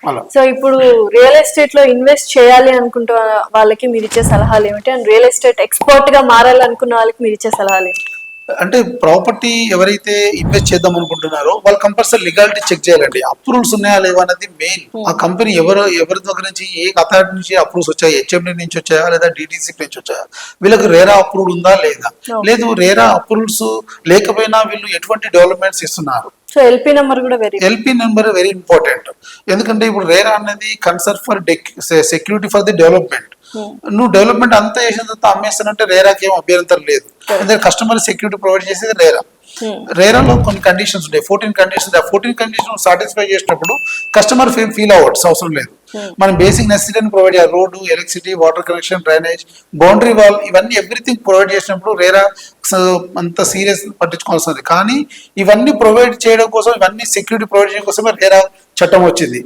అలా సో ఇప్పుడు real estate లో ఇన్వెస్ట్ చేయాలి అనుకుంటే వాళ్ళకి మీరు ఇచ్చే సలహాలు ఏమిటి, అండ్ రియల్ ఎస్టేట్ ఎక్స్పర్ట్ గా మారాలనుకున్న వాళ్ళకి మీరు ఇచ్చే సలహాలు ఏంటి? అంటే ప్రాపర్టీ ఎవరైతే ఇన్వెస్ట్ చేద్దాం అనుకుంటున్నారో వాళ్ళు కంపల్సరీ లీగాలిటీ చెక్ చేయాలండి. అప్రూవల్స్ ఉన్నాయా లేవా అనేది మెయిన్. ఆ కంపెనీ ఎవరి దగ్గర నుంచి, ఏ అథారిటీ నుంచి అప్రూవ్స్ వచ్చాయి, హెచ్ఎండి నుంచి వచ్చాయా లేదా డిటిసి నుంచి వచ్చాయా, వీళ్ళకి రేరా అప్రూవల్ ఉందా లేదా, లేదు రేరా అప్రూవల్స్ లేకపోయినా వీళ్ళు ఎటువంటి డెవలప్మెంట్స్ ఇస్తున్నారు. సో ఎల్పి నెంబర్ కూడా ఎల్పి నెంబర్ వెరీ ఇంపార్టెంట్. ఎందుకంటే ఇప్పుడు రేరా అనేది concern for security for the development. నువ్వు డెవలప్మెంట్ అంతా చేసిన తర్వాత అమ్మేస్తానంటే రేరాకి ఏం అభ్యంతరం లేదు. ఎందుకంటే కస్టమర్ సెక్యూరిటీ ప్రొవైడ్ చేసేది రేరా. రేరాలో కొన్ని కండిషన్స్ ఉంటాయి, 14 కండిషన్స్. ఆ 14 కండిషన్ సాటిస్ఫై చేసినప్పుడు కస్టమర్ ఫీల్ అవ్వచ్చు అవసరం లేదు. మనం బేసిక్ నెసెసిటీని ప్రొవైడ్ చేయాలి. Road, electricity, water connection, drainage, boundary wall, ఇవన్నీ ఎవ్రీథింగ్ ప్రొవైడ్ చేసినప్పుడు రేరా అంత సీరియస్ పట్టించుకోవాల్సింది. కానీ ఇవన్నీ ప్రొవైడ్ చేయడం కోసం, ఇవన్నీ సెక్యూరిటీ ప్రొవైడ్ చేయడం కోసమే రేరా చట్టం వచ్చింది.